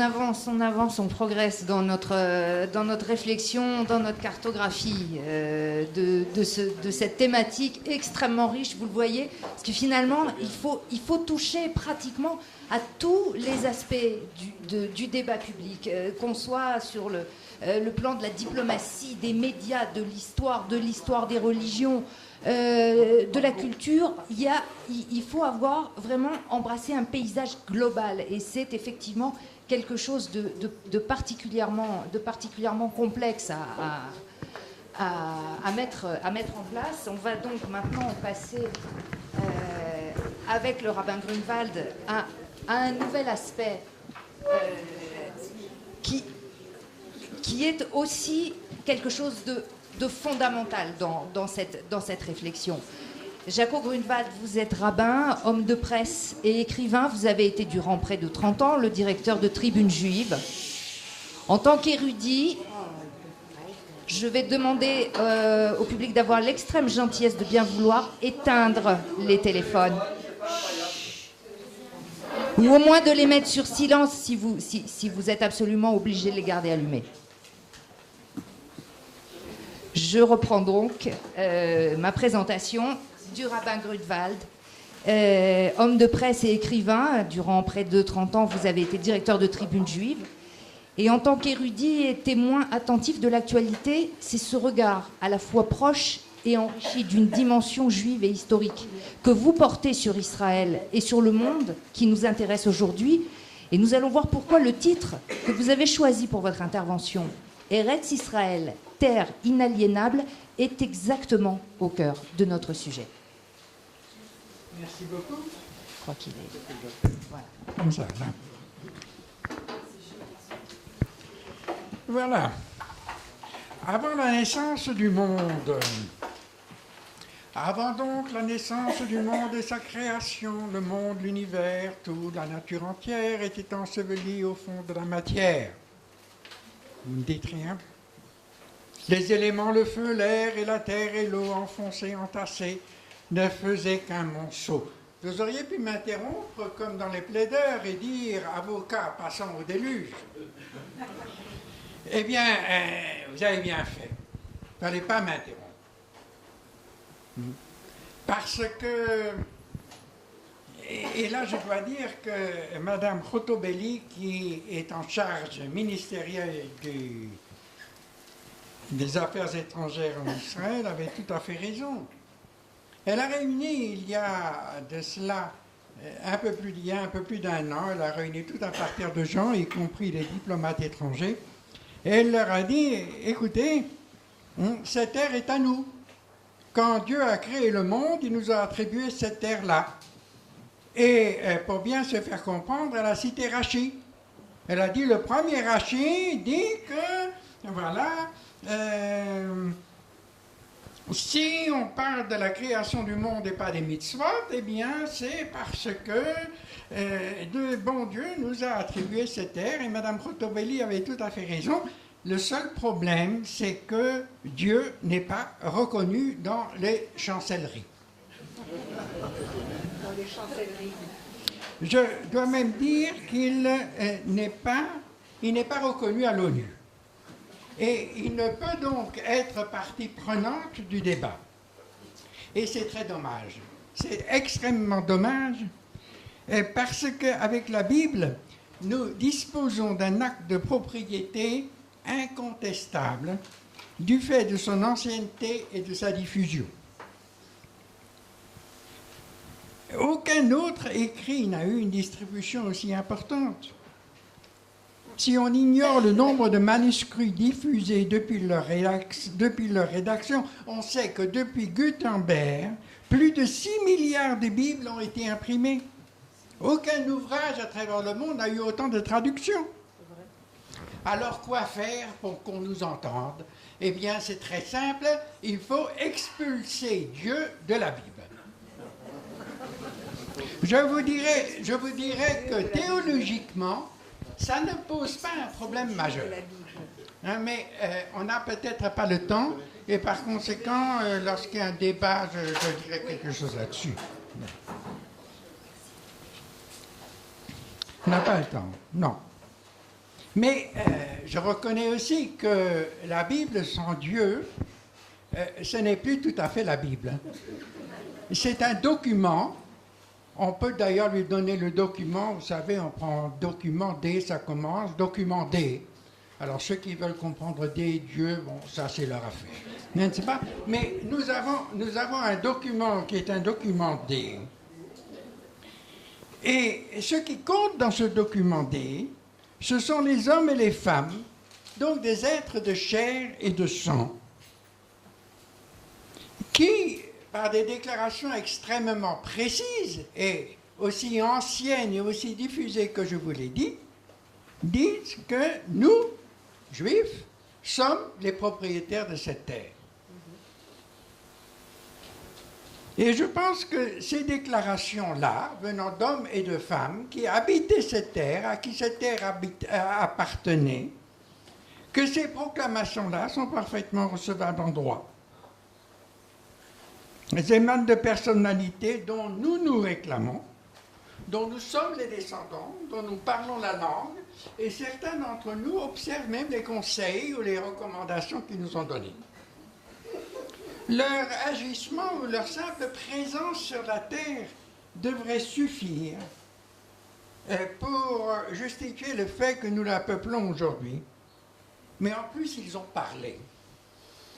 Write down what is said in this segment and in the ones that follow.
On avance, on progresse dans notre réflexion, dans notre cartographie de cette thématique extrêmement riche, vous le voyez, parce que finalement, il faut toucher pratiquement à tous les aspects du débat public, qu'on soit sur le plan de la diplomatie, des médias, de l'histoire des religions, de la culture. Il faut avoir vraiment embrassé un paysage global, et c'est effectivement quelque chose de particulièrement complexe à mettre en place. On va donc maintenant passer avec le rabbin Grunewald à un nouvel aspect qui est aussi quelque chose de fondamental dans cette réflexion. Jaco Grunewald, vous êtes rabbin, homme de presse et écrivain. Vous avez été durant près de 30 ans le directeur de Tribune Juive. En tant qu'érudit, je vais demander au public d'avoir l'extrême gentillesse de bien vouloir éteindre les téléphones. Ou au moins de les mettre sur silence si vous êtes absolument obligé de les garder allumés. Je reprends donc ma présentation du rabbin Grunewald, homme de presse et écrivain. Durant près de 30 ans, vous avez été directeur de Tribune Juive. Et en tant qu'érudit et témoin attentif de l'actualité, c'est ce regard à la fois proche et enrichi d'une dimension juive et historique que vous portez sur Israël et sur le monde qui nous intéresse aujourd'hui. Et nous allons voir pourquoi le titre que vous avez choisi pour votre intervention, Eretz Israël, terre inaliénable, est exactement au cœur de notre sujet. Merci beaucoup. Je crois qu'il est... Voilà. Comme ça, là. Voilà. Avant la naissance du monde, avant donc la naissance du monde et sa création, le monde, l'univers, toute la nature entière était ensevelie au fond de la matière. Vous ne dites rien? Les éléments, le feu, l'air et la terre et l'eau enfoncés, entassés, ne faisaient qu'un monceau. Vous auriez pu m'interrompre comme dans les plaideurs et dire « avocat, passant au déluge ». Eh bien, vous avez bien fait. Il ne fallait pas m'interrompre. Parce que, et là je dois dire que Madame Khotobeli, qui est en charge ministérielle des affaires étrangères en Israël, avait tout à fait raison. Elle a réuni, il y a de cela un peu plus d'un an, elle a réuni tout un parterre de gens, y compris les diplomates étrangers, et elle leur a dit, écoutez, cette terre est à nous. Quand Dieu a créé le monde, il nous a attribué cette terre-là. Et pour bien se faire comprendre, elle a cité Rachi. Elle a dit, le premier Rachi dit que, voilà, si on parle de la création du monde et pas des mitzvot, eh bien c'est parce que le bon Dieu nous a attribué cette terre, et Mme Khotobeli avait tout à fait raison. Le seul problème, c'est que Dieu n'est pas reconnu dans les chancelleries. Dans les chancelleries. Je dois même dire qu'il n'est pas reconnu à l'ONU. Et il ne peut donc être partie prenante du débat. Et c'est très dommage. C'est extrêmement dommage parce qu'avec la Bible, nous disposons d'un acte de propriété incontestable du fait de son ancienneté et de sa diffusion. Aucun autre écrit n'a eu une distribution aussi importante. Si on ignore le nombre de manuscrits diffusés depuis leur rédaction, on sait que depuis Gutenberg, plus de 6 milliards de Bibles ont été imprimées. Aucun ouvrage à travers le monde n'a eu autant de traductions. Alors quoi faire pour qu'on nous entende? Eh bien, c'est très simple, il faut expulser Dieu de la Bible. Je vous dirais que théologiquement, ça ne pose pas un problème majeur. Hein, mais on n'a peut-être pas le temps, et par conséquent, lorsqu'il y a un débat, je dirai quelque chose là-dessus. On n'a pas le temps, non. Mais je reconnais aussi que la Bible sans Dieu, ce n'est plus tout à fait la Bible. C'est un document. On peut d'ailleurs lui donner le document. Vous savez, on prend document D, ça commence, document D. Alors ceux qui veulent comprendre D, Dieu, bon, ça c'est leur affaire. N'est-ce pas? Mais nous avons un document qui est un document D. Et ce qui compte dans ce document D, ce sont les hommes et les femmes, donc des êtres de chair et de sang, qui, par des déclarations extrêmement précises et aussi anciennes et aussi diffusées que je vous l'ai dit, disent que nous, Juifs, sommes les propriétaires de cette terre. Et je pense que ces déclarations-là, venant d'hommes et de femmes qui habitaient cette terre, à qui cette terre appartenait, que ces proclamations-là sont parfaitement recevables en droit. Elles émanent de personnalités dont nous nous réclamons, dont nous sommes les descendants, dont nous parlons la langue, et certains d'entre nous observent même les conseils ou les recommandations qu'ils nous ont données. Leur agissement ou leur simple présence sur la terre devrait suffire pour justifier le fait que nous la peuplons aujourd'hui. Mais en plus, ils ont parlé.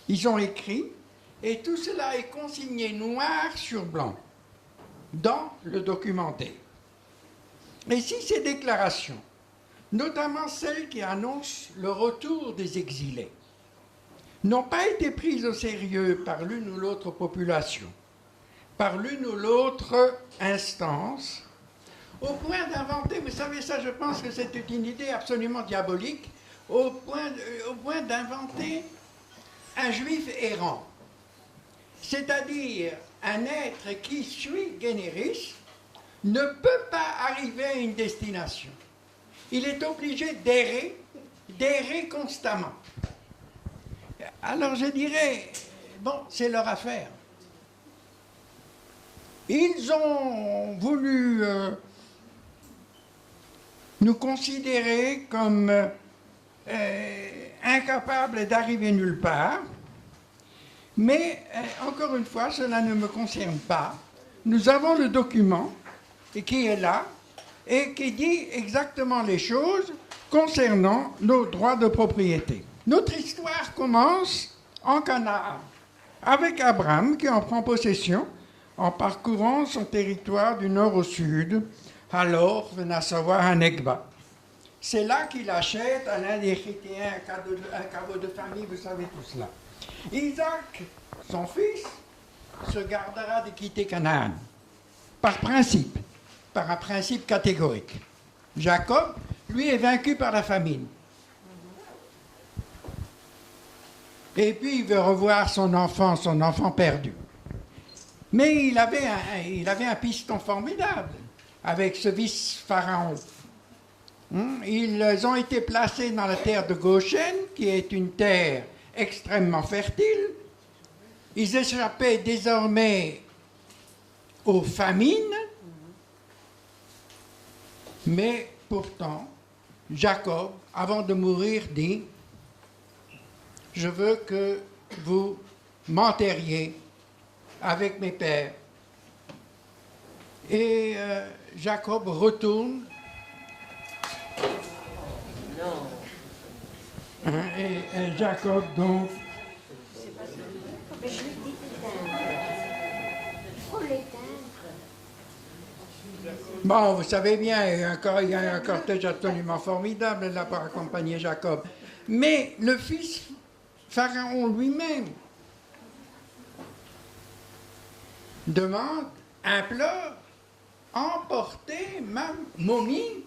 Ils ont écrit, et tout cela est consigné noir sur blanc dans le document D. Et si ces déclarations, notamment celles qui annoncent le retour des exilés, n'ont pas été prises au sérieux par l'une ou l'autre population, par l'une ou l'autre instance, au point d'inventer, vous savez ça, je pense que c'est une idée absolument diabolique, au point d'inventer un juif errant, c'est-à-dire un être qui, sui generis, ne peut pas arriver à une destination. Il est obligé d'errer constamment. Alors je dirais, bon, c'est leur affaire. Ils ont voulu nous considérer comme incapables d'arriver nulle part, mais encore une fois, cela ne me concerne pas. Nous avons le document qui est là et qui dit exactement les choses concernant nos droits de propriété. Notre histoire commence en Canaan, avec Abraham qui en prend possession en parcourant son territoire du nord au sud, alors venant savoir à Negba. C'est là qu'il achète à l'un des Chrétiens un caveau de famille, vous savez tout cela. Isaac, son fils, se gardera de quitter Canaan, par principe, par un principe catégorique. Jacob, lui, est vaincu par la famine. Et puis il veut revoir son enfant perdu. Mais il avait un piston formidable avec ce vice-pharaon. Ils ont été placés dans la terre de Goshen, qui est une terre extrêmement fertile. Ils échappaient désormais aux famines, mais pourtant, Jacob, avant de mourir, dit « Je veux que vous m'enterriez avec mes pères. » Et Jacob retourne. Et Jacob, donc... Bon, vous savez bien, il y a un cortège absolument formidable là pour accompagner Jacob. Mais le fils Pharaon lui-même demande, implore, emporter ma momie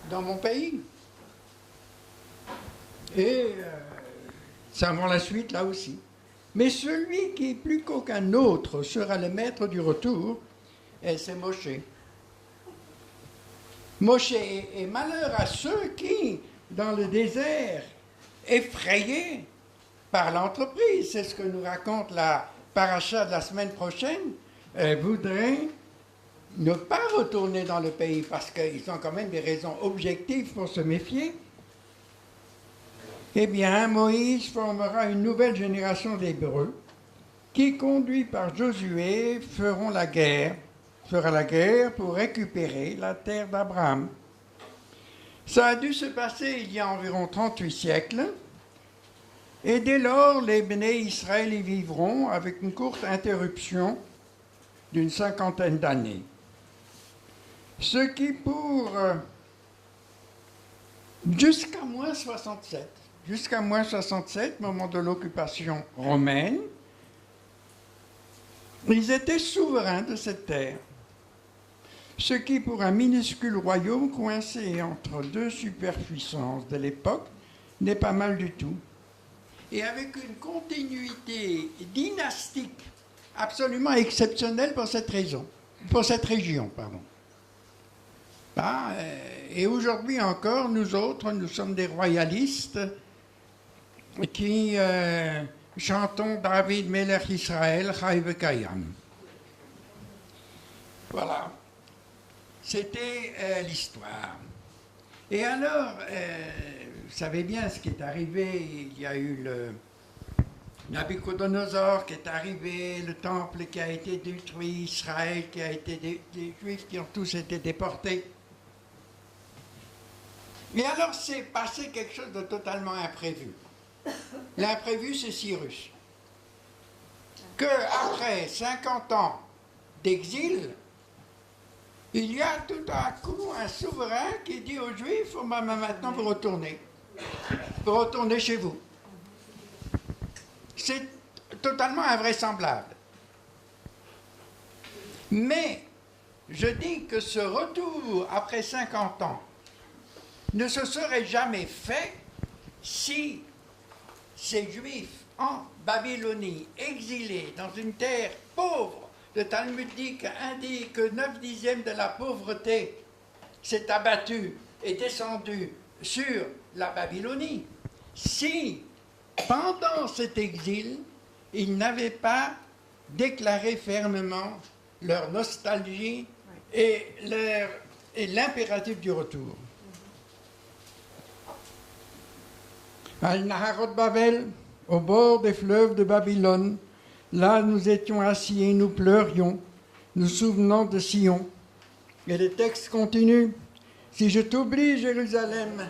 dans mon pays. Et ça va la suite là aussi. Mais celui qui, plus qu'aucun autre, sera le maître du retour, c'est Moshe. Moshe, et malheur à ceux qui, dans le désert, effrayés par l'entreprise, c'est ce que nous raconte la paracha de la semaine prochaine, voudraient ne pas retourner dans le pays parce qu'ils ont quand même des raisons objectives pour se méfier, eh bien, Moïse formera une nouvelle génération d'Hébreux qui, conduits par Josué, fera la guerre pour récupérer la terre d'Abraham. Ça a dû se passer il y a environ 38 siècles, et dès lors, les Béné Israël y vivront avec une courte interruption d'une 50aine d'années. Ce qui pour jusqu'à moins 67, moment de l'occupation romaine, ils étaient souverains de cette terre. Ce qui pour un minuscule royaume coincé entre deux superpuissances de l'époque n'est pas mal du tout. Et avec une continuité dynastique absolument exceptionnelle pour cette région. Et aujourd'hui encore, nous autres, nous sommes des royalistes qui chantons David Melech Israël, Chai Vekayam. Voilà. C'était l'histoire. Et alors, vous savez bien ce qui est arrivé. Il y a eu le Nabucodonosor qui est arrivé, le temple qui a été détruit, Israël qui a été des Juifs qui ont tous été déportés. Et alors, c'est passé quelque chose de totalement imprévu. L'imprévu, c'est Cyrus. Qu'après 50 ans d'exil, il y a tout à coup un souverain qui dit aux Juifs, maintenant vous retournez. Vous retournez chez vous. C'est totalement invraisemblable. Mais je dis que ce retour après 50 ans ne se serait jamais fait si ces Juifs en Babylonie, exilés dans une terre pauvre, le Talmudique indique que 9/10 de la pauvreté s'est abattu et descendu sur la Babylonie. Si, pendant cet exil, ils n'avaient pas déclaré fermement leur nostalgie et l'impératif du retour. Al-Naharot Babel, au bord des fleuves de Babylone, là nous étions assis et nous pleurions, nous souvenant de Sion. Et le texte continue. Si je t'oublie, Jérusalem,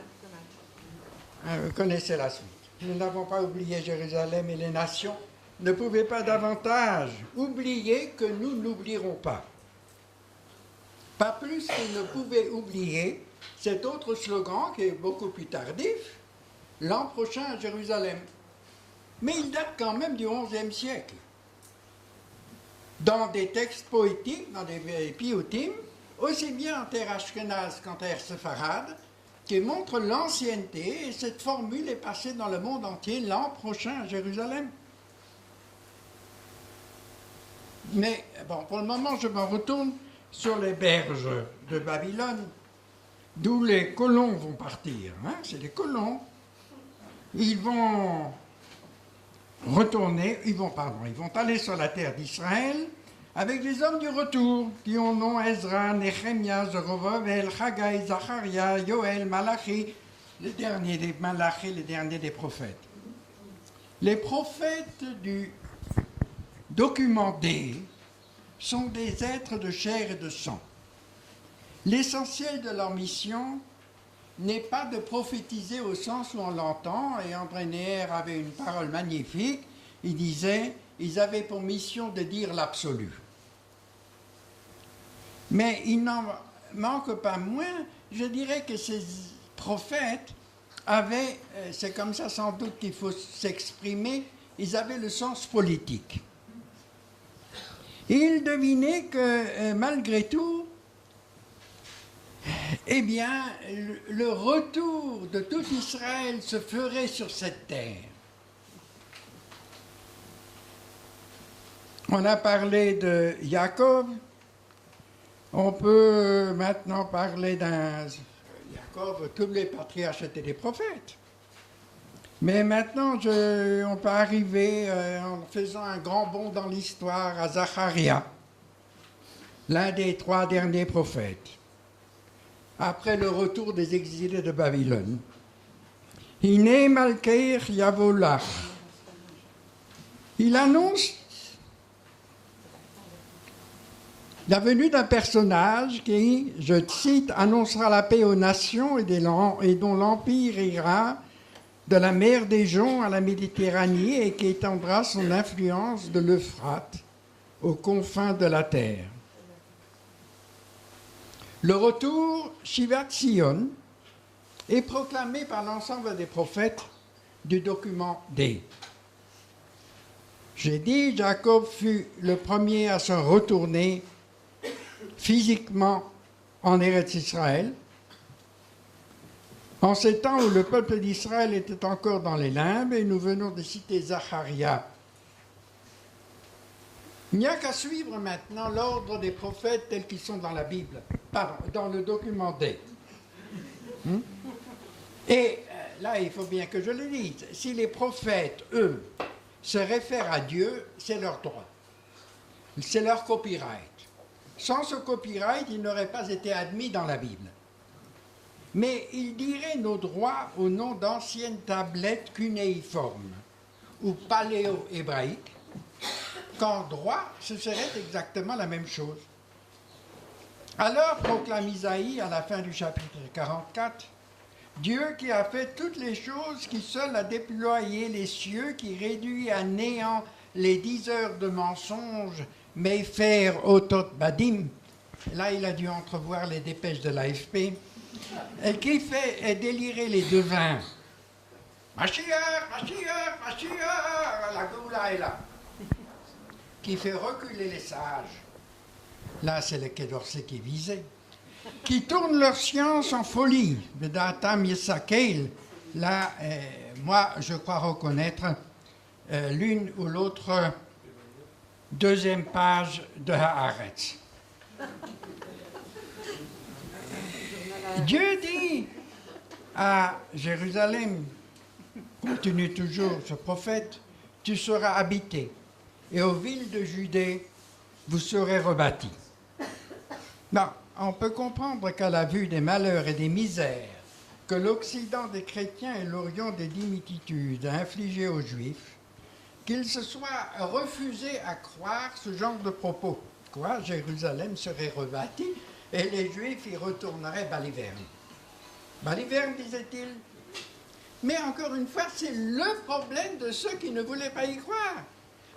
vous connaissez la suite. Nous n'avons pas oublié Jérusalem et les nations ne pouvaient pas davantage oublier que nous n'oublierons pas. Pas plus qu'ils ne pouvaient oublier cet autre slogan qui est beaucoup plus tardif, l'an prochain à Jérusalem. Mais il date quand même du XIe siècle. Dans des textes poétiques, dans des piyutim, aussi bien en terre ashkénaze qu'en terre séfarade, qui montrent l'ancienneté, et cette formule est passée dans le monde entier l'an prochain à Jérusalem. Mais bon, pour le moment, je me retourne sur les berges de Babylone, d'où les colons vont partir. C'est des colons. Ils vont retourner, ils vont aller sur la terre d'Israël avec les hommes du retour qui ont nom Ezra, Nehemia, Zerubbabel, Haggai, Zacharia, Yoël, Malachi, les derniers des Malachi, les derniers des prophètes. Les prophètes du document D sont des êtres de chair et de sang. L'essentiel de leur mission n'est pas de prophétiser au sens où on l'entend, et André Neher avait une parole magnifique, il disait, ils avaient pour mission de dire l'absolu. Mais il n'en manque pas moins, je dirais que ces prophètes avaient, c'est comme ça sans doute qu'il faut s'exprimer, ils avaient le sens politique. Ils devinaient que malgré tout, eh bien, le retour de tout Israël se ferait sur cette terre. On a parlé de Jacob, on peut maintenant parler d'un... Jacob, tous les patriarches étaient des prophètes. Mais maintenant, on peut arriver en faisant un grand bond dans l'histoire à Zacharia. l'un des 3 derniers prophètes, après le retour des exilés de Babylone. Hine Malkeir Yavolach. Il annonce la venue d'un personnage qui, je cite, annoncera la paix aux nations et dont l'empire ira de la mer des Joncs à la Méditerranée et qui étendra son influence de l'Euphrate aux confins de la terre. Le retour Shivat Sion est proclamé par l'ensemble des prophètes du document D. J'ai dit, Jacob fut le premier à se retourner physiquement en Eretz Israël, en ces temps où le peuple d'Israël était encore dans les limbes, et nous venons de citer Zacharia. Il n'y a qu'à suivre maintenant l'ordre des prophètes tels qu'ils sont dans la Bible, pardon, dans le document D. Et là, il faut bien que je le dise, si les prophètes, eux, se réfèrent à Dieu, c'est leur droit. C'est leur copyright. Sans ce copyright, ils n'auraient pas été admis dans la Bible. Mais ils diraient nos droits au nom d'anciennes tablettes cunéiformes ou paléo-hébraïques, qu'en droit, ce serait exactement la même chose. Alors proclame Isaïe à la fin du chapitre 44, Dieu qui a fait toutes les choses, qui seul a déployé les cieux, qui réduit à néant les 10 heures de mensonges, Mefer Otot Badim. Là, il a dû entrevoir les dépêches de l'AFP. Et qui fait délirer les devins. Mashiach, Mashiach, Mashiach, la Goula est là. Qui fait reculer les sages. Là, c'est le Quai d'Orsay qui est visé. Qui tournent leur science en folie. Vedatam Yesakel. Là, moi, je crois reconnaître l'une ou l'autre deuxième page de Haaretz. Dieu dit à Jérusalem, continue toujours ce prophète, tu seras habité, et aux villes de Judée, vous serez rebâtis. Non, on peut comprendre qu'à la vue des malheurs et des misères que l'Occident des chrétiens et l'Orient des dimitudes a infligés aux Juifs, qu'ils se soient refusés à croire ce genre de propos. Quoi, Jérusalem serait rebâtie et les Juifs y retourneraient baliverne. Baliverne, disait-il. Mais encore une fois, c'est le problème de ceux qui ne voulaient pas y croire.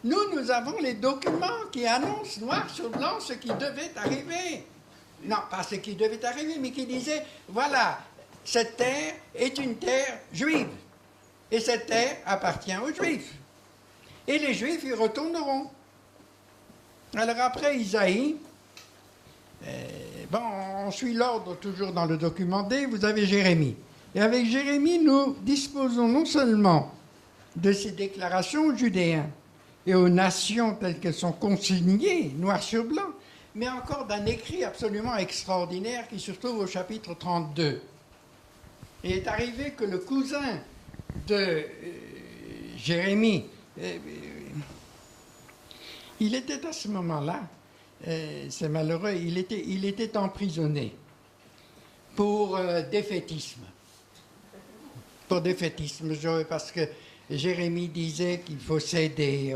Nous avons les documents qui annoncent noir sur blanc ce qui devait arriver. Non, pas ce qui devait arriver, mais qui disaient, voilà, cette terre est une terre juive. Et cette terre appartient aux Juifs. Et les Juifs y retourneront. Alors après Isaïe, on suit l'ordre toujours dans le document D, vous avez Jérémie. Et avec Jérémie, nous disposons non seulement de ces déclarations aux Judéens et aux nations telles qu'elles sont consignées, noir sur blanc, mais encore d'un écrit absolument extraordinaire qui se trouve au chapitre 32. Il est arrivé que le cousin de Jérémie, il était à ce moment-là, c'est malheureux, il était emprisonné pour défaitisme. Pour défaitisme, parce que Jérémie disait qu'il faut céder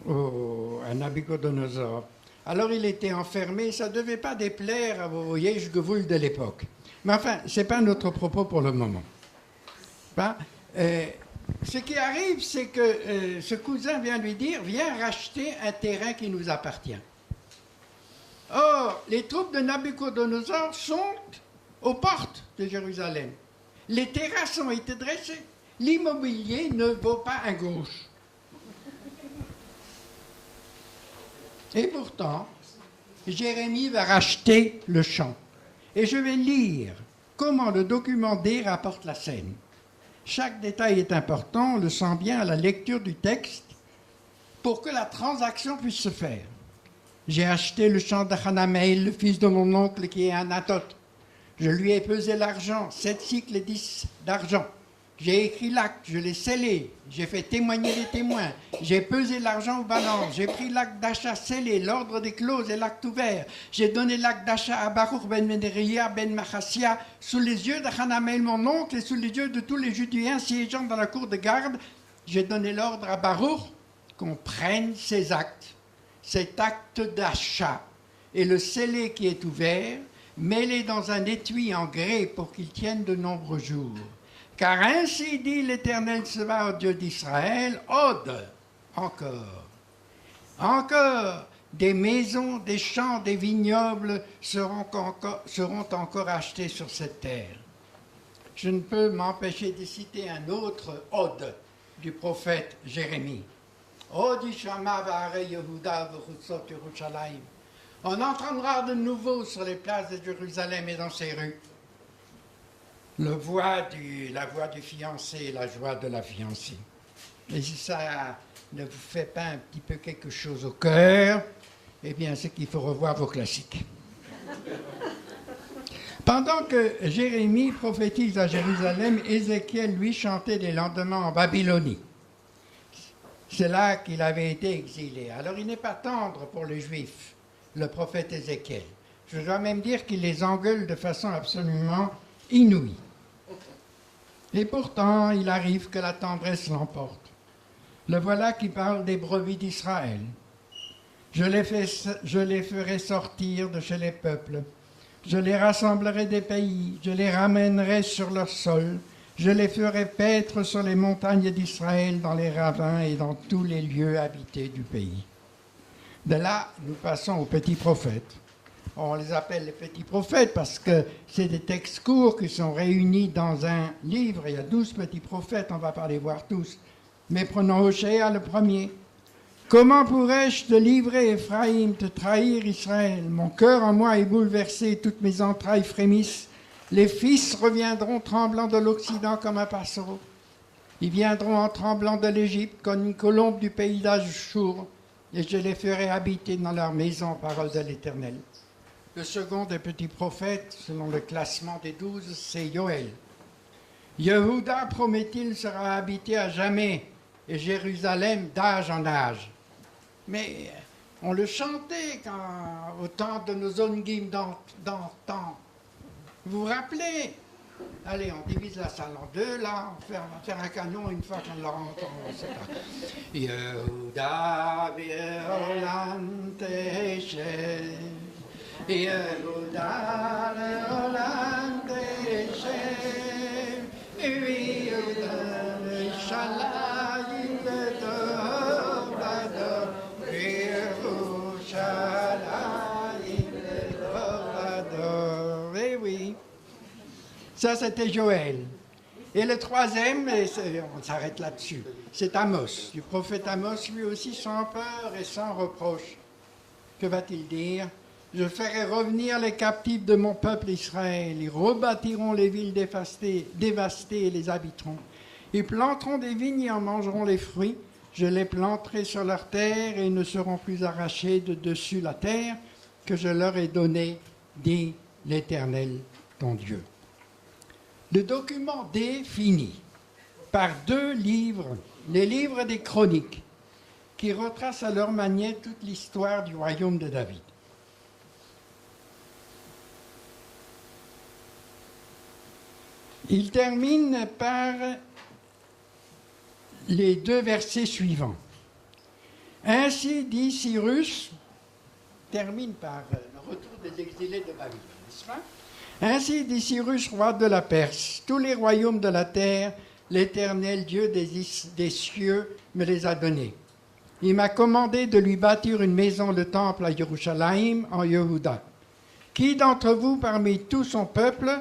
à Nabucodonosor. Alors il était enfermé, ça ne devait pas déplaire à vos Yesh-Gevoul de l'époque. Mais enfin, ce n'est pas notre propos pour le moment. Ce qui arrive, c'est que ce cousin vient lui dire, viens racheter un terrain qui nous appartient. Or, les troupes de Nabucodonosor sont aux portes de Jérusalem. Les terrasses ont été dressées. L'immobilier ne vaut pas un gauche. Et pourtant, Jérémie va racheter le champ. Et je vais lire comment le document D rapporte la scène. Chaque détail est important, on le sent bien à la lecture du texte, pour que la transaction puisse se faire. J'ai acheté le champ de Hanamel, le fils de mon oncle qui est Anatot. Je lui ai pesé l'argent, 7 cycles et 10 d'argent. J'ai écrit l'acte, je l'ai scellé, j'ai fait témoigner les témoins, j'ai pesé l'argent aux balances, j'ai pris l'acte d'achat scellé, l'ordre des clauses et l'acte ouvert. J'ai donné l'acte d'achat à Baruch ben Meneria ben Machassia sous les yeux de Hanamel, mon oncle, et sous les yeux de tous les Judéens siégeant dans la cour de garde. J'ai donné l'ordre à Baruch qu'on prenne ces actes, cet acte d'achat et le scellé qui est ouvert, mêlé dans un étui en grès pour qu'il tienne de nombreux jours. Car ainsi dit l'Éternel Tsebaoth, Dieu d'Israël, Od, encore, des maisons, des champs, des vignobles seront encore achetés sur cette terre. Je ne peux m'empêcher de citer un autre Od du prophète Jérémie. Od Ishama va'are Yehuda v'chutzot Yerushalayim. On entendra de nouveau sur les places de Jérusalem et dans ses rues la voix du fiancé et la joie de la fiancée. Et si ça ne vous fait pas un petit peu quelque chose au cœur, eh bien, c'est qu'il faut revoir vos classiques. Pendant que Jérémie prophétise à Jérusalem, Ézéchiel, lui, chantait les lendemains en Babylonie. C'est là qu'il avait été exilé. Alors, il n'est pas tendre pour les Juifs, le prophète Ézéchiel. Je dois même dire qu'il les engueule de façon absolument inouïe. Et pourtant, il arrive que la tendresse l'emporte. Le voilà qui parle des brebis d'Israël. Je les ferai sortir de chez les peuples. Je les rassemblerai des pays. Je les ramènerai sur leur sol. Je les ferai paître sur les montagnes d'Israël, dans les ravins et dans tous les lieux habités du pays. De là, nous passons aux petits prophètes. On les appelle les petits prophètes parce que c'est des textes courts qui sont réunis dans un livre. Il y a 12 petits prophètes, on ne va pas les voir tous. Mais prenons Hoshea le premier. Comment pourrais-je te livrer, Éphraïm, te trahir, Israël? Mon cœur en moi est bouleversé, toutes mes entrailles frémissent. Les fils reviendront tremblants de l'Occident comme un passereau. Ils viendront en tremblant de l'Égypte comme une colombe du pays d'Achour, et je les ferai habiter dans leur maison, parole de l'Éternel. Le second des petits prophètes, selon le classement des 12, c'est Yoël. Yehuda, promet-il, sera habité à jamais, et Jérusalem d'âge en âge. Mais on le chantait au temps de nos Ongim d'antan. Vous vous rappelez? Allez, on divise la salle en deux, là, on va faire un canon une fois qu'on l'aura entendu. Yehuda ve'olam teshem. Yehuda ve'olam teshem. Yehuda ve'shalayim ve'dor v'ador. Yerushalayim ve'dor v'ador. Eh oui. Ça, c'était Joël. Et le troisième, on s'arrête là-dessus, c'est Amos, du prophète Amos, lui aussi sans peur et sans reproche. Que va-t-il dire? Je ferai revenir les captifs de mon peuple Israël. Ils rebâtiront les villes dévastées et les habiteront. Ils planteront des vignes et en mangeront les fruits. Je les planterai sur leur terre et ils ne seront plus arrachés de dessus la terre que je leur ai donnée, dit l'Éternel, ton Dieu. Le document définit par 2 livres, les livres des chroniques, qui retracent à leur manière toute l'histoire du royaume de David. Il termine par les 2 versets suivants. Ainsi dit Cyrus, termine par le retour des exilés de Babylone, n'est-ce pas? Ainsi dit Cyrus, roi de la Perse, tous les royaumes de la terre, l'Éternel Dieu des cieux me les a donnés. Il m'a commandé de lui bâtir une maison, le temple à Yerushalayim, en Yehuda. Qui d'entre vous, parmi tout son peuple,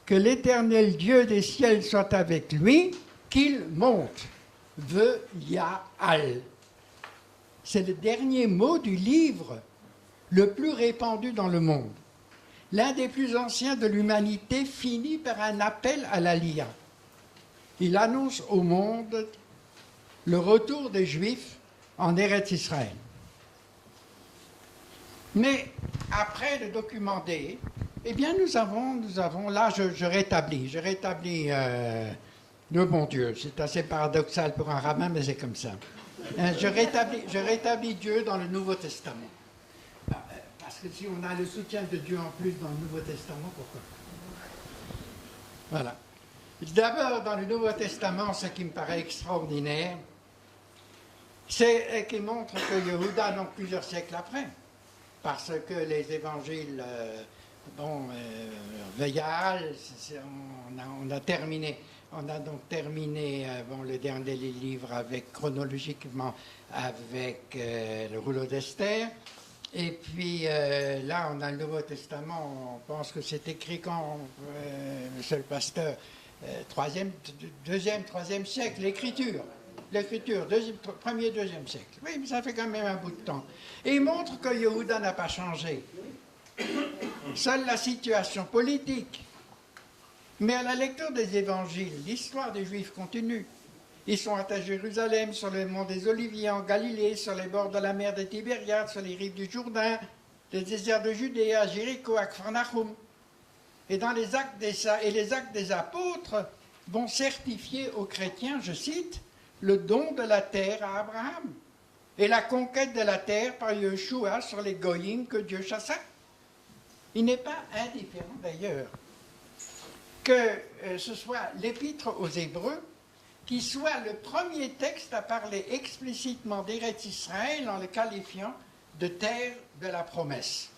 que l'Éternel Dieu des ciels soit avec lui, qu'il monte, Ve'ya'al. C'est le dernier mot du livre le plus répandu dans le monde. L'un des plus anciens de l'humanité finit par un appel à l'Aliyah. Il annonce au monde le retour des Juifs en Eretz Israël. Mais après le document D, eh bien nous avons là, je rétablis de bon Dieu. C'est assez paradoxal pour un rabbin, mais c'est comme ça. Hein, je rétablis Dieu dans le Nouveau Testament. Parce que si on a le soutien de Dieu en plus dans le Nouveau Testament, pourquoi pas? Voilà. D'abord, dans le Nouveau Testament, ce qui me paraît extraordinaire, c'est qu'il montre que Yehuda, donc plusieurs siècles après, parce que les évangiles, Veyal, on a terminé. On a donc terminé le dernier livre chronologiquement avec le rouleau d'Esther. Et puis là, on a le Nouveau Testament. On pense que c'est écrit quand Monsieur le pasteur, 2e, 3e siècle, l'écriture, premier, 2e siècle. Oui, mais ça fait quand même un bout de temps. Et il montre que Yehuda n'a pas changé. Seule la situation politique. Mais à la lecture des évangiles, l'histoire des Juifs continue. Ils sont à Jérusalem, sur le mont des Oliviers, en Galilée, sur les bords de la mer de Tibériade, sur les rives du Jourdain, les déserts de Judée, à Jéricho, à Capharnaüm. Et les actes des apôtres vont certifier aux chrétiens, je cite, le don de la terre à Abraham et la conquête de la terre par Yeshua sur les goyim que Dieu chassa. Il n'est pas indifférent d'ailleurs que ce soit l'épître aux Hébreux qui soit le premier texte à parler explicitement d'Eretz Israël en le qualifiant de terre de la promesse.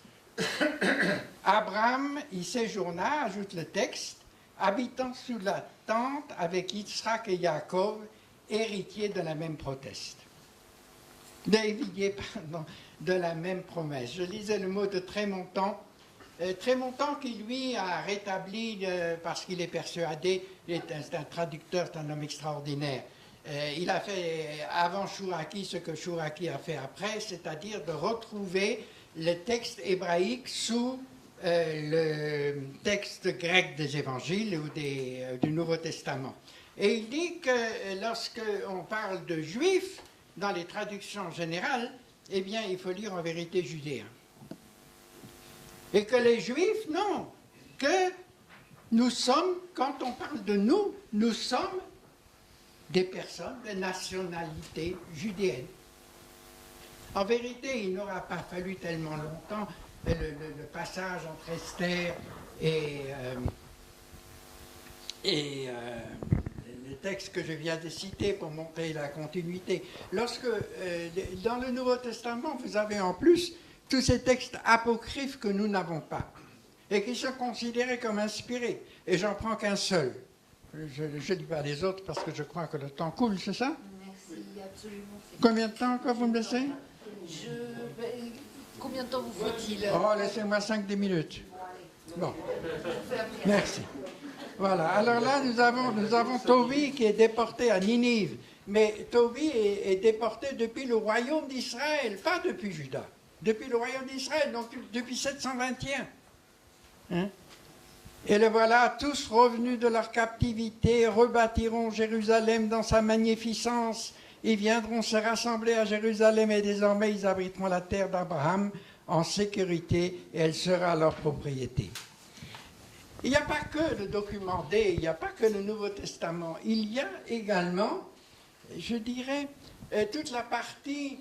Abraham y séjourna, ajoute le texte, habitant sous la tente avec Yitzhak et Yaakov, héritiers de la même de la même promesse. Je lisais le mot de Trémontant, Trémontant qui lui a rétabli, parce qu'il est persuadé, c'est un traducteur, c'est un homme extraordinaire. Il a fait avant Chouraki ce que Chouraki a fait après, c'est-à-dire de retrouver le texte hébraïque sous le texte grec des évangiles ou du Nouveau Testament. Et il dit que lorsqu'on parle de juifs, dans les traductions générales, eh bien, il faut lire en vérité judéen. Et que les Juifs, non, que nous sommes, quand on parle de nous, nous sommes des personnes de nationalité judéenne. En vérité, il n'aura pas fallu tellement longtemps le passage entre Esther et le texte que je viens de citer pour montrer la continuité. Lorsque, dans le Nouveau Testament, vous avez en plus tous ces textes apocryphes que nous n'avons pas et qui sont considérés comme inspirés. Et j'en prends qu'un seul. Je ne dis pas les autres parce que je crois que le temps coule, c'est ça? Merci, absolument. Combien de temps encore vous me laissez? Combien de temps vous faut-il? Oh, laissez-moi 5-10 minutes. Bon. Merci. Voilà. Alors là, nous avons Tobi qui est déporté à Ninive. Mais Tobi est déporté depuis le royaume d'Israël, pas depuis Juda. Depuis le royaume d'Israël, donc depuis 721. Hein? Et le voilà, tous revenus de leur captivité, rebâtiront Jérusalem dans sa magnificence. Ils viendront se rassembler à Jérusalem et désormais ils abriteront la terre d'Abraham en sécurité et elle sera leur propriété. Il n'y a pas que le document D, il n'y a pas que le Nouveau Testament. Il y a également, je dirais, toute la partie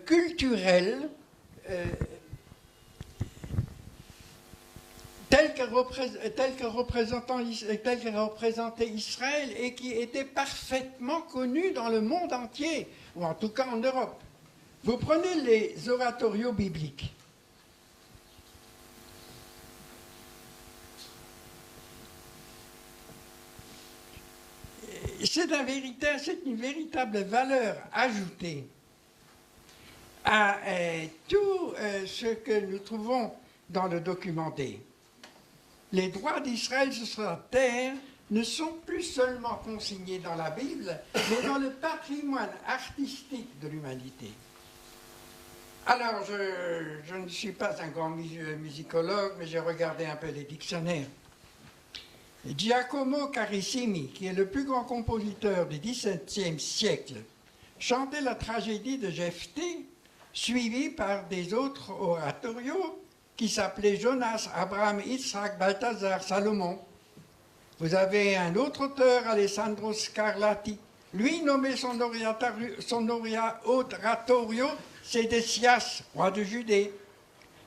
culturelle telle que représentait Israël et qui était parfaitement connue dans le monde entier, ou en tout cas en Europe. Vous prenez les oratorios bibliques. C'est une véritable valeur ajoutée à tout ce que nous trouvons dans le document D. Les droits d'Israël sur la terre ne sont plus seulement consignés dans la Bible, mais dans le patrimoine artistique de l'humanité. Alors, je ne suis pas un grand musicologue, mais j'ai regardé un peu les dictionnaires. Giacomo Carissimi, qui est le plus grand compositeur du XVIIe siècle, chantait la tragédie de Jephthé, suivie par des autres oratorios qui s'appelaient Jonas, Abraham, Yitzhak, Balthazar, Salomon. Vous avez un autre auteur, Alessandro Scarlatti. Lui, nommé son oratorio, c'est Décias, roi de Judée.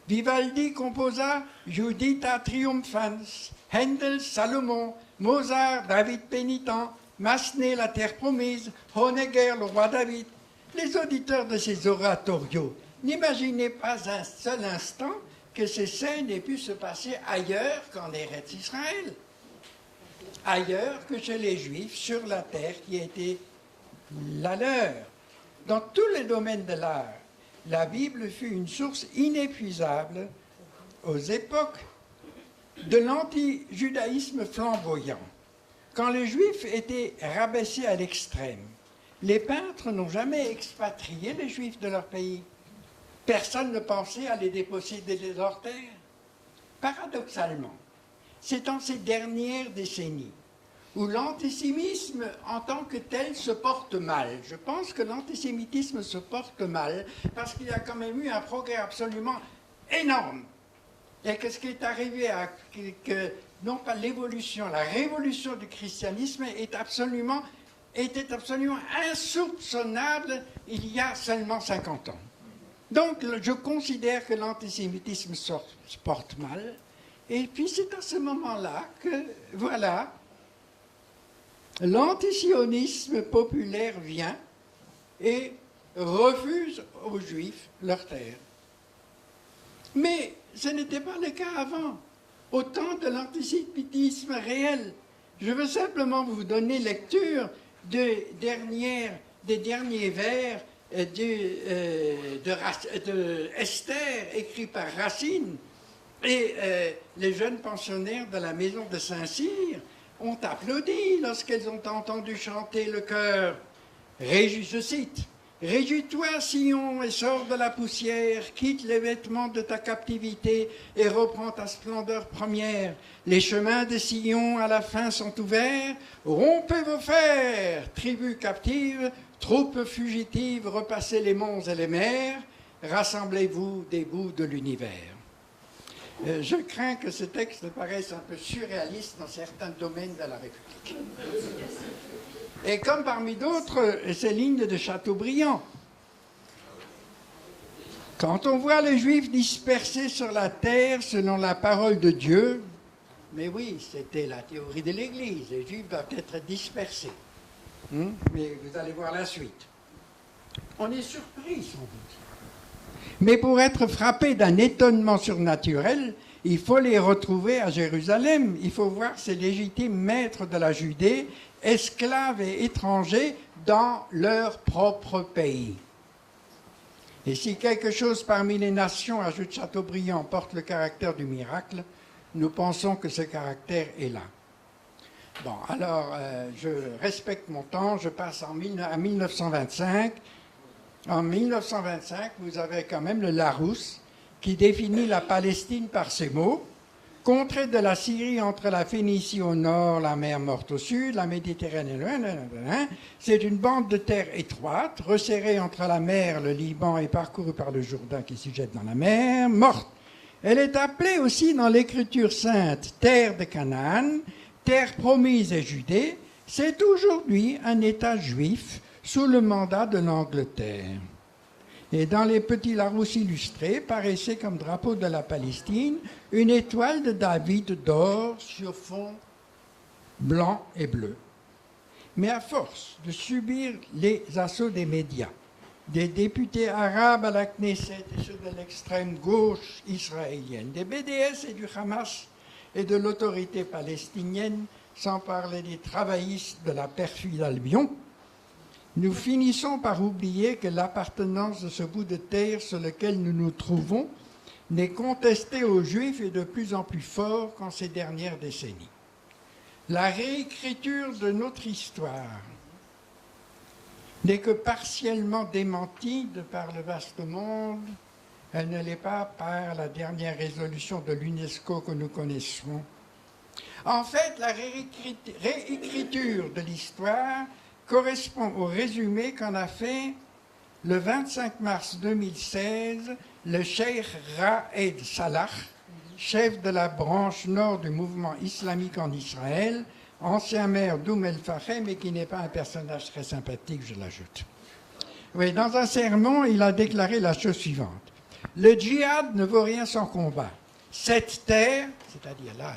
Vivaldi composa Judita Triumphans, Händel Salomon, Mozart David Pénitent, Massenet La Terre Promise, Honegger le roi David. Les auditeurs de ces oratorios, n'imaginez pas un seul instant que ces scènes aient pu se passer ailleurs qu'en Eretz Israël, ailleurs que chez les Juifs sur la terre qui était la leur. Dans tous les domaines de l'art, la Bible fut une source inépuisable aux époques de l'anti-judaïsme flamboyant. Quand les Juifs étaient rabaissés à l'extrême, les peintres n'ont jamais expatrié les Juifs de leur pays. Personne ne pensait à les déposséder de leur terre. Paradoxalement, c'est en ces dernières décennies où l'antisémitisme en tant que tel se porte mal. Je pense que l'antisémitisme se porte mal parce qu'il y a quand même eu un progrès absolument énorme. Et que ce qui est arrivé à non pas l'évolution, la révolution du christianisme était absolument insoupçonnable il y a seulement 50 ans. Donc je considère que l'antisémitisme se porte mal. Et puis c'est à ce moment-là que, voilà, l'antisionisme populaire vient et refuse aux Juifs leur terre. Mais ce n'était pas le cas avant, au temps de l'antisémitisme réel. Je veux simplement vous donner lecture des derniers vers de Esther, écrit par Racine. Et les jeunes pensionnaires de la maison de Saint-Cyr ont applaudi lorsqu'elles ont entendu chanter le chœur. Je cite, « Réjouis-toi, Sion, et sors de la poussière, quitte les vêtements de ta captivité et reprends ta splendeur première. Les chemins de Sion à la fin sont ouverts, rompez vos fers, tribus captives, troupes fugitives, repassez les monts et les mers, rassemblez-vous des bouts de l'univers. » Je crains que ce texte paraisse un peu surréaliste dans certains domaines de la République. Et comme parmi d'autres, ces lignes de Chateaubriand. Quand on voit les Juifs dispersés sur la terre selon la parole de Dieu, mais oui, c'était la théorie de l'Église, les Juifs doivent être dispersés. Mais vous allez voir la suite. On est surpris, sans doute. Mais pour être frappé d'un étonnement surnaturel, il faut les retrouver à Jérusalem. Il faut voir ces légitimes maîtres de la Judée, esclaves et étrangers, dans leur propre pays. Et si quelque chose parmi les nations, ajoute Chateaubriand, porte le caractère du miracle, nous pensons que ce caractère est là. Bon, alors, je respecte mon temps, je passe à 1925. En 1925, vous avez quand même le Larousse qui définit la Palestine par ces mots. Contrée de la Syrie entre la Phénicie au nord, la mer Morte au sud, la Méditerranée, c'est une bande de terre étroite, resserrée entre la mer, le Liban et parcourue par le Jourdain qui s'y jette dans la mer Morte. Elle est appelée aussi dans l'Écriture sainte terre de Canaan, terre promise et Judée. C'est aujourd'hui un État juif sous le mandat de l'Angleterre. Et dans les petits Larousse illustrés, paraissait comme drapeau de la Palestine une étoile de David d'or sur fond blanc et bleu. Mais à force de subir les assauts des médias, des députés arabes à la Knesset et ceux de l'extrême gauche israélienne, des BDS et du Hamas et de l'autorité palestinienne, sans parler des travaillistes de la perfide Albion, nous finissons par oublier que l'appartenance de ce bout de terre sur lequel nous nous trouvons n'est contestée aux Juifs et de plus en plus fort qu'en ces dernières décennies. La réécriture de notre histoire n'est que partiellement démentie de par le vaste monde. Elle ne l'est pas par la dernière résolution de l'UNESCO que nous connaissons. En fait, la réécriture de l'histoire correspond au résumé qu'en a fait le 25 mars 2016 le cheikh Raed Salah, chef de la branche nord du mouvement islamique en Israël, ancien maire d'Oum el-Fahem, mais qui n'est pas un personnage très sympathique, je l'ajoute. Oui, dans un sermon, il a déclaré la chose suivante. Le djihad ne vaut rien sans combat. Cette terre, c'est-à-dire là,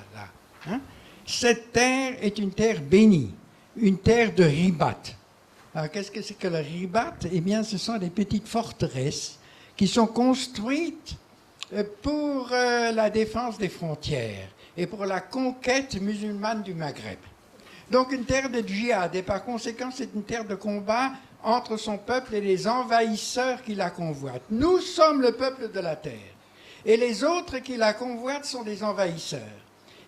hein, cette terre est une terre bénie, une terre de ribat. Alors, qu'est-ce que c'est que le ribat? Eh bien, ce sont des petites forteresses qui sont construites pour la défense des frontières et pour la conquête musulmane du Maghreb. Donc, une terre de djihad, et par conséquent, c'est une terre de combat entre son peuple et les envahisseurs qui la convoitent. Nous sommes le peuple de la terre, et les autres qui la convoitent sont des envahisseurs.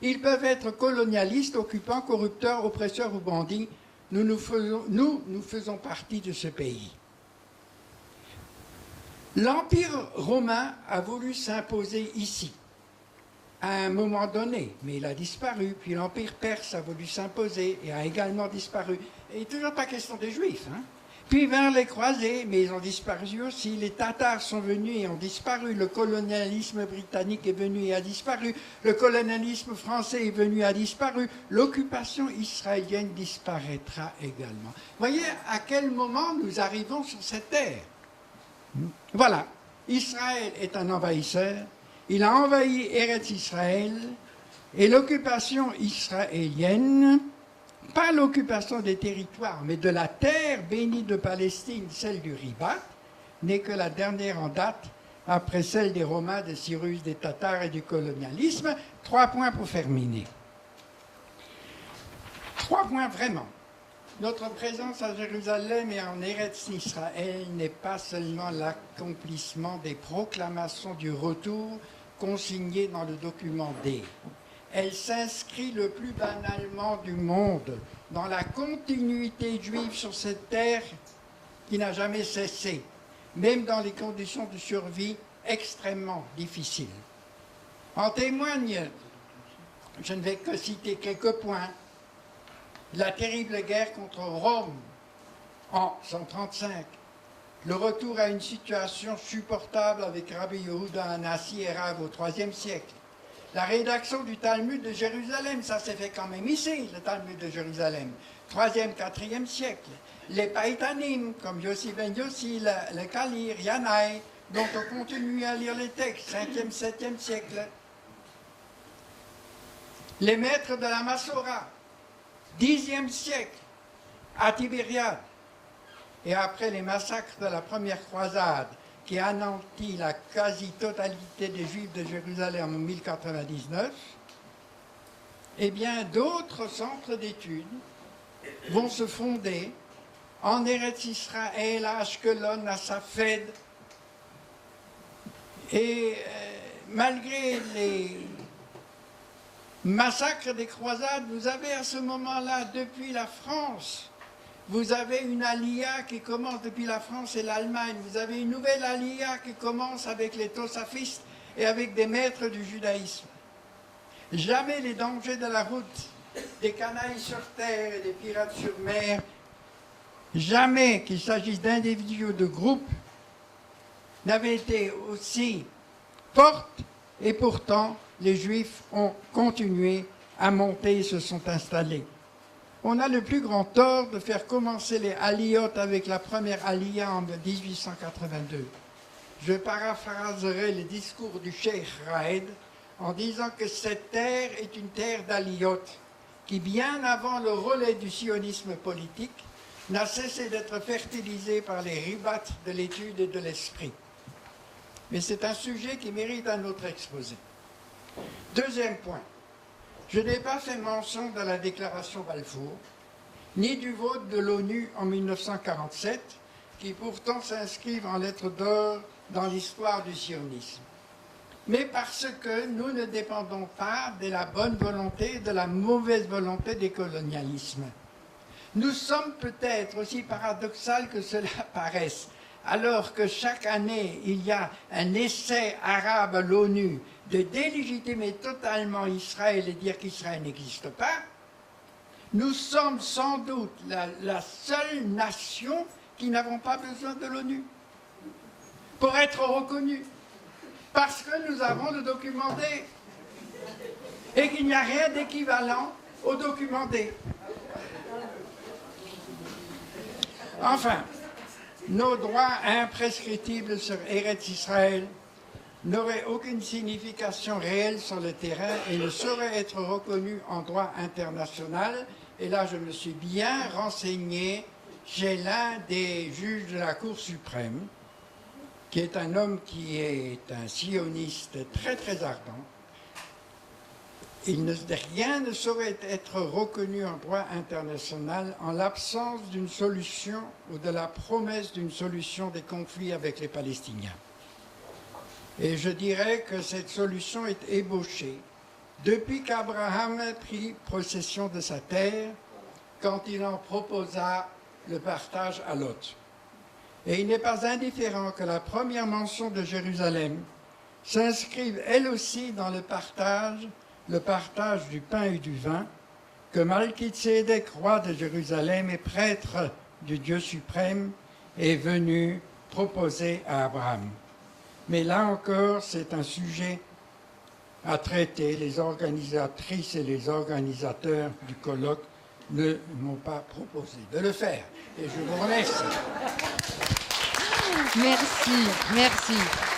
Ils peuvent être colonialistes, occupants, corrupteurs, oppresseurs ou bandits. Nous faisons partie de ce pays. L'Empire romain a voulu s'imposer ici, à un moment donné, mais il a disparu. Puis l'Empire perse a voulu s'imposer et a également disparu. Et toujours pas question des Juifs, hein. Puis vinrent les croisés, mais ils ont disparu aussi. Les Tatars sont venus et ont disparu. Le colonialisme britannique est venu et a disparu. Le colonialisme français est venu et a disparu. L'occupation israélienne disparaîtra également. Voyez à quel moment nous arrivons sur cette terre. Voilà. Israël est un envahisseur. Il a envahi Eretz Israël. Et l'occupation israélienne, pas l'occupation des territoires, mais de la terre bénie de Palestine, celle du Ribat, n'est que la dernière en date, après celle des Romains, des Cyrus, des Tatars et du colonialisme. 3 points pour terminer. 3 points vraiment. Notre présence à Jérusalem et en Eretz Israël n'est pas seulement l'accomplissement des proclamations du retour consignées dans le document D. Elle s'inscrit le plus banalement du monde dans la continuité juive sur cette terre qui n'a jamais cessé, même dans les conditions de survie extrêmement difficiles. En témoigne, je ne vais que citer quelques points, la terrible guerre contre Rome en 135, le retour à une situation supportable avec Rabbi Yehuda Hanassi et Rav au IIIe siècle, la rédaction du Talmud de Jérusalem, ça s'est fait quand même ici, le Talmud de Jérusalem, 3e, 4e siècle. Les Païtanim, comme Yossi ben Yossi, le Kalir, Yanaï, dont on continue à lire les textes, 5e, 7e siècle. Les maîtres de la Massora, 10e siècle, à Tibériade. Et après les massacres de la première croisade, qui anéantit la quasi-totalité des Juifs de Jérusalem en 1099, eh bien, d'autres centres d'études vont se fonder en Eretz Israël, à Ashkelon, à Safed. Et malgré les massacres des croisades, vous avez à ce moment-là, depuis la France, vous avez une aliyah qui commence depuis la France et l'Allemagne. Vous avez une nouvelle aliyah qui commence avec les Tosafistes et avec des maîtres du judaïsme. Jamais les dangers de la route, des canailles sur terre et des pirates sur mer, jamais qu'il s'agisse d'individus ou de groupes, n'avaient été aussi fortes, et pourtant les Juifs ont continué à monter et se sont installés. On a le plus grand tort de faire commencer les aliyot avec la première aliyah en 1882. Je paraphraserai le discours du Cheikh Raed en disant que cette terre est une terre d'aliyot qui, bien avant le relais du sionisme politique, n'a cessé d'être fertilisée par les ribats de l'étude et de l'esprit. Mais c'est un sujet qui mérite un autre exposé. Deuxième point. Je n'ai pas fait mention de la déclaration Balfour, ni du vote de l'ONU en 1947, qui pourtant s'inscrivent en lettres d'or dans l'histoire du sionisme. Mais parce que nous ne dépendons pas de la bonne volonté et de la mauvaise volonté des colonialismes. Nous sommes peut-être aussi paradoxal que cela paraisse, alors que chaque année, il y a un essai arabe à l'ONU de délégitimer totalement Israël et dire qu'Israël n'existe pas, nous sommes sans doute la seule nation qui n'avons pas besoin de l'ONU pour être reconnus, parce que nous avons le document D et qu'il n'y a rien d'équivalent au documenté. Enfin, nos droits imprescriptibles sur Eretz Israël n'auraient aucune signification réelle sur le terrain et ne sauraient être reconnus en droit international. Et là, je me suis bien renseigné chez l'un des juges de la Cour suprême, qui est un homme qui est un sioniste très très ardent. Rien ne saurait être reconnu en droit international en l'absence d'une solution ou de la promesse d'une solution des conflits avec les Palestiniens. Et je dirais que cette solution est ébauchée depuis qu'Abraham prit possession de sa terre, quand il en proposa le partage à Lot. Et il n'est pas indifférent que la première mention de Jérusalem s'inscrive elle aussi dans le partage du pain et du vin, que Malkitsédek, roi de Jérusalem et prêtre du Dieu suprême, est venu proposer à Abraham. Mais là encore, c'est un sujet à traiter. Les organisatrices et les organisateurs du colloque ne m'ont pas proposé de le faire. Et je vous remercie. Merci, merci.